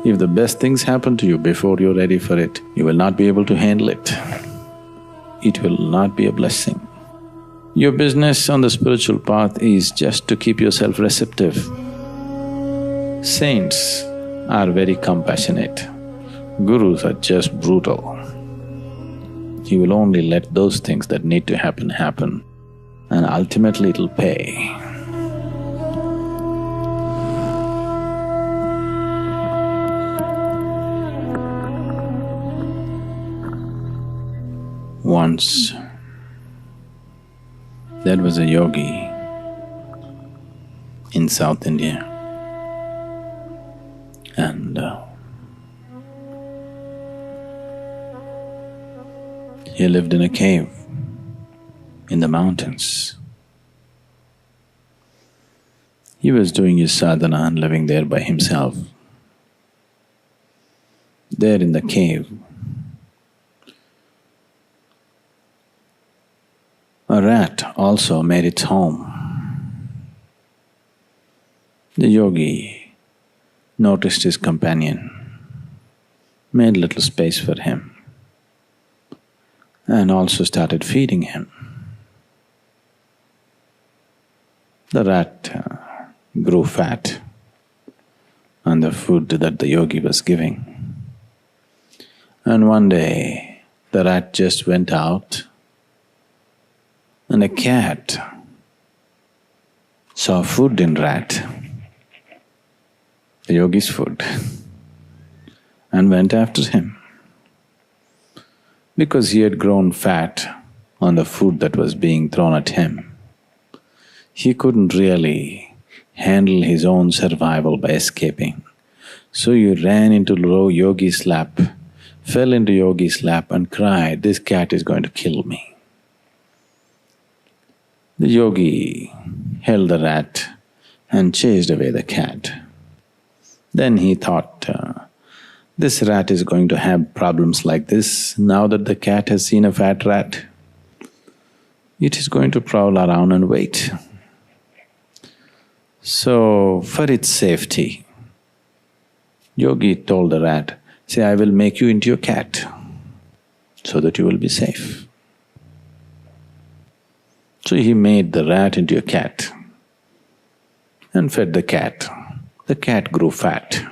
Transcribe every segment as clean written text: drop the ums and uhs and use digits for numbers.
If the best things happen to you before you're ready for it, you will not be able to handle it. It will not be a blessing. Your business on the spiritual path is just to keep yourself receptive. Saints are very compassionate. Gurus are just brutal. He will only let those things that need to happen, happen, and ultimately it'll pay. Once, there was a yogi in South India, and he lived in a cave in the mountains. He was doing his sadhana and living there by himself. There in the cave, a rat also made its home. The yogi noticed his companion, made little space for him, and also started feeding him. The rat grew fat on the food that the yogi was giving. And one day, the rat just went out, and a cat saw food in rat, the yogi's food, and went after him. Because he had grown fat on the food that was being thrown at him, he couldn't really handle his own survival by escaping. So he ran into Yogi's lap, fell into Yogi's lap and cried, "This cat is going to kill me." The yogi held the rat and chased away the cat. Then he thought, this rat is going to have problems like this now that the cat has seen a fat rat. It is going to prowl around and wait. So, for its safety, yogi told the rat, "Say, I will make you into a cat so that you will be safe." So he made the rat into a cat and fed the cat. The cat grew fat.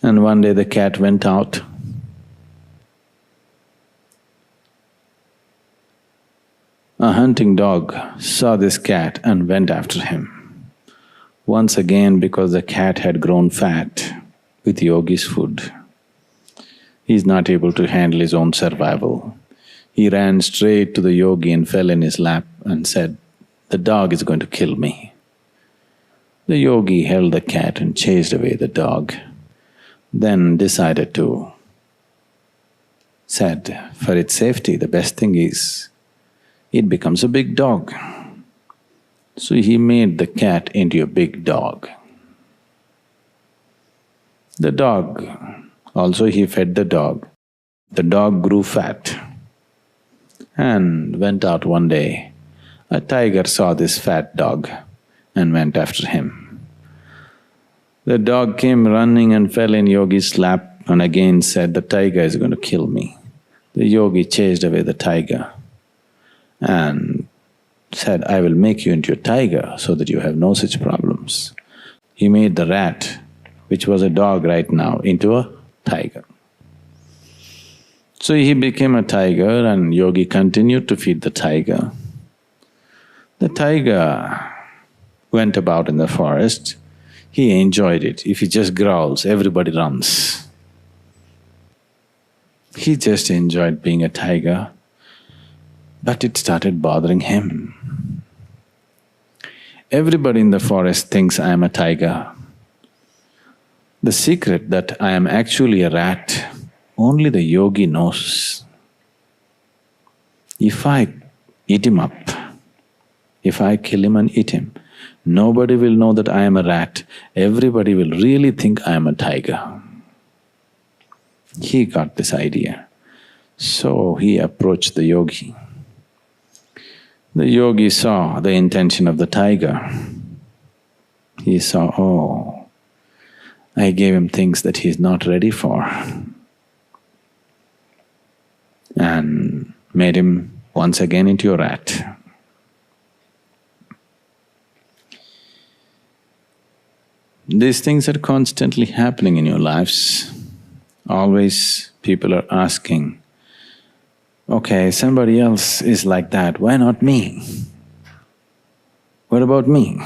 And one day the cat went out. A hunting dog saw this cat and went after him. Once again, because the cat had grown fat with yogi's food, he is not able to handle his own survival. He ran straight to the yogi and fell in his lap and said, "The dog is going to kill me." The yogi held the cat and chased away the dog, then decided to… said, for its safety, the best thing is, it becomes a big dog. So he made the cat into a big dog. The dog, also he fed the dog. The dog grew fat. And went out one day. A tiger saw this fat dog and went after him. The dog came running and fell in yogi's lap and again said, "The tiger is going to kill me." The yogi chased away the tiger and said, "I will make you into a tiger so that you have no such problems." He made the rat, which was a dog right now, into a tiger. So he became a tiger and yogi continued to feed the tiger. The tiger went about in the forest. He enjoyed it. If he just growls, everybody runs. He just enjoyed being a tiger, but it started bothering him. Everybody in the forest thinks I am a tiger. The secret that I am actually a rat, only the yogi knows. If I eat him up, if I kill him and eat him, nobody will know that I am a rat. Everybody will really think I am a tiger. He got this idea. So he approached the yogi. The yogi saw the intention of the tiger. He saw, oh, I gave him things that he's not ready for and made him once again into a rat. These things are constantly happening in your lives. Always people are asking, okay, somebody else is like that, why not me? What about me?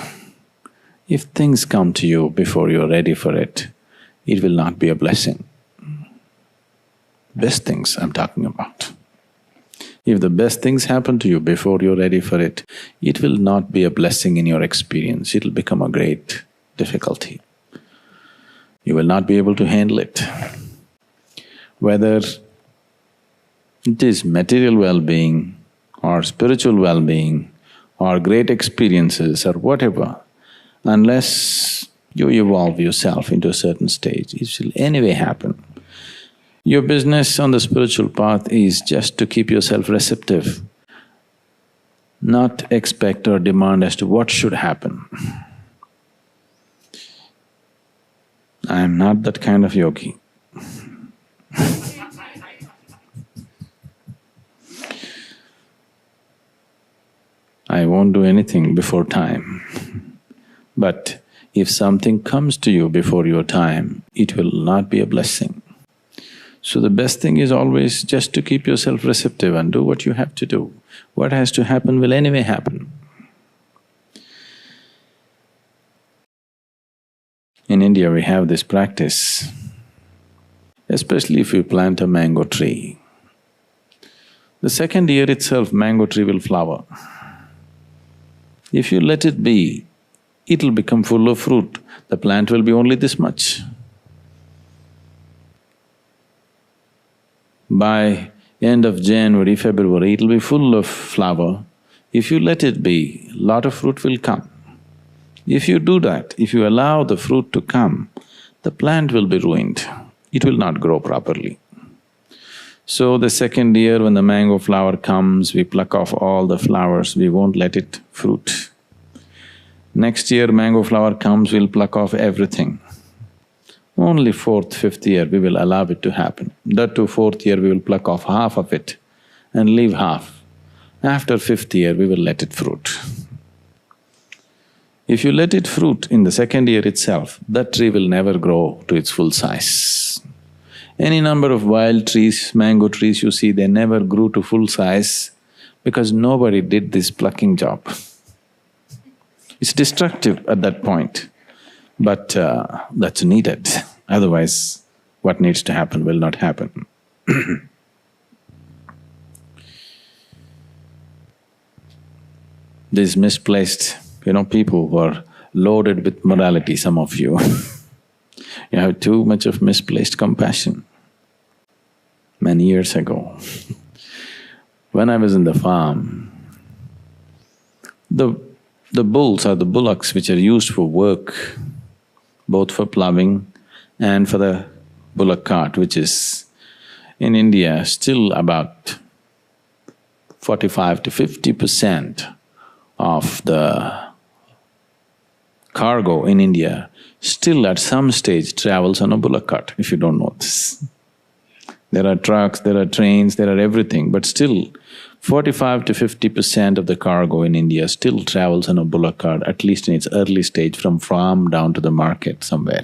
If things come to you before you're ready for it, it will not be a blessing. Best things I'm talking about. If the best things happen to you before you're ready for it, it will not be a blessing in your experience, it'll become a great difficulty. You will not be able to handle it. Whether it is material well-being or spiritual well-being or great experiences or whatever, unless you evolve yourself into a certain stage, it will anyway happen. Your business on the spiritual path is just to keep yourself receptive, not expect or demand as to what should happen. I am not that kind of yogi. I won't do anything before time. But if something comes to you before your time, it will not be a blessing. So the best thing is always just to keep yourself receptive and do what you have to do. What has to happen will anyway happen. In India, we have this practice, especially if you plant a mango tree. The second year itself, mango tree will flower. If you let it be, it'll become full of fruit. The plant will be only this much. By end of January, February, it'll be full of flower. If you let it be, lot of fruit will come. If you do that, if you allow the fruit to come, the plant will be ruined. It will not grow properly. So the second year when the mango flower comes, we pluck off all the flowers, we won't let it fruit. Next year mango flower comes, we'll pluck off everything. Only fourth, fifth year we will allow it to happen. That too, fourth year we will pluck off half of it and leave half. After fifth year we will let it fruit. If you let it fruit in the second year itself, that tree will never grow to its full size. Any number of wild trees, mango trees you see, they never grew to full size because nobody did this plucking job. It's destructive at that point, but that's needed. Otherwise, what needs to happen will not happen. These misplaced, people who are loaded with morality, some of you, you have too much of misplaced compassion. Many years ago, when I was in the farm, the bulls or the bullocks which are used for work, both for ploughing and for the bullock cart, which is in India still about 45 to 50% of the cargo in India still at some stage travels on a bullock cart, if you don't know this. There are trucks, there are trains, there are everything, but still 45 to 50% of the cargo in India still travels on a bullock cart, at least in its early stage, from farm down to the market somewhere.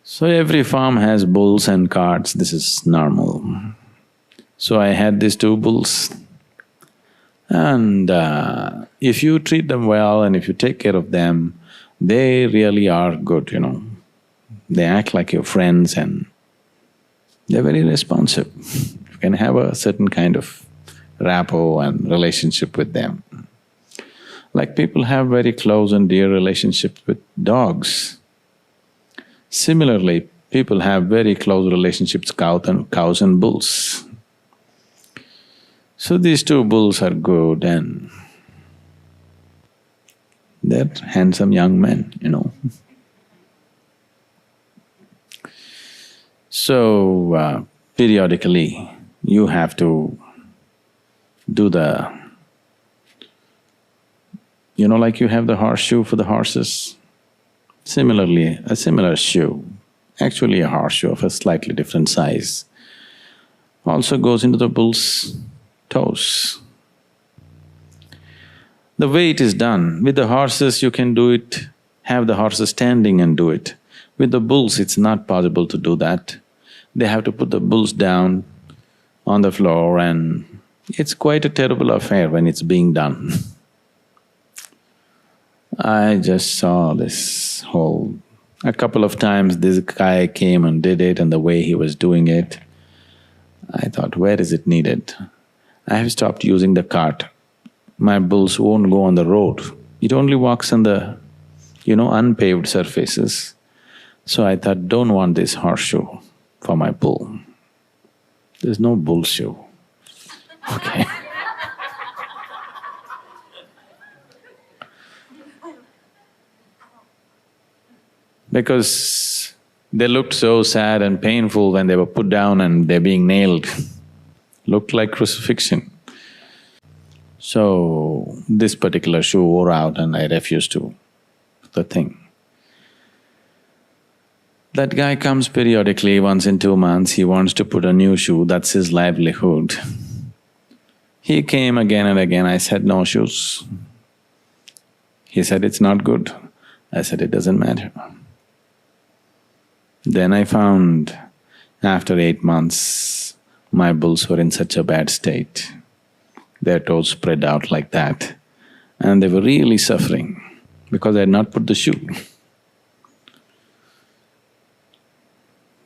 So every farm has bulls and carts, this is normal. So I had these two bulls, and if you treat them well and if you take care of them, they really are good, They act like your friends and they're very responsive. You can have a certain kind of rapport and relationship with them. Like people have very close and dear relationships with dogs. Similarly, people have very close relationships with cows and bulls. So these two bulls are good and they're handsome young men, So, periodically, you have to do like you have the horseshoe for the horses. Similarly, a similar shoe, actually a horseshoe of a slightly different size, also goes into the bull's toes. The way it is done, with the horses you can do it, have the horses standing and do it. With the bulls it's not possible to do that. They have to put the bulls down on the floor and it's quite a terrible affair when it's being done. I just saw this whole… A couple of times this guy came and did it, and the way he was doing it, I thought, where is it needed? I have stopped using the cart. My bulls won't go on the road. It only walks on the, unpaved surfaces. So I thought, don't want this horseshoe for my bull. There's no bull shoe, okay? Because they looked so sad and painful when they were put down and they're being nailed. Looked like crucifixion. So, this particular shoe wore out and I refused to… the thing. That guy comes periodically, once in 2 months, he wants to put a new shoe, that's his livelihood. He came again and again, I said, no shoes. He said, it's not good. I said, it doesn't matter. Then I found, after 8 months, my bulls were in such a bad state. Their toes spread out like that, and they were really suffering because I had not put the shoe.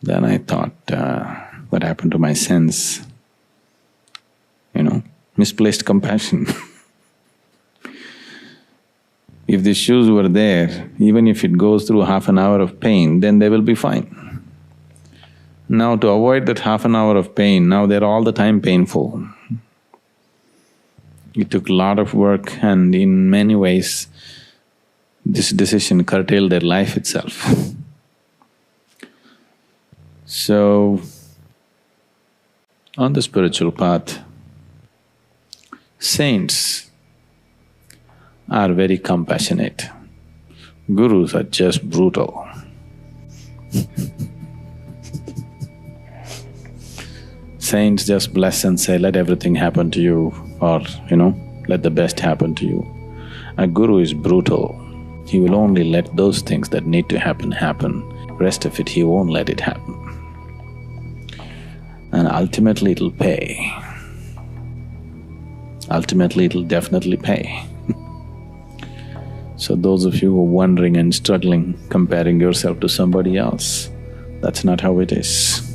Then I thought, what happened to my sense? Misplaced compassion. If the shoes were there, even if it goes through half an hour of pain, then they will be fine. Now to avoid that half an hour of pain, now they're all the time painful. It took a lot of work and in many ways, this decision curtailed their life itself. So, on the spiritual path, saints are very compassionate. Gurus are just brutal. Saints just bless and say, let everything happen to you, or let the best happen to you. A guru is brutal. He will only let those things that need to happen, happen. Rest of it, he won't let it happen. And ultimately it'll pay. Ultimately it'll definitely pay. So those of you who are wondering and struggling, comparing yourself to somebody else, that's not how it is.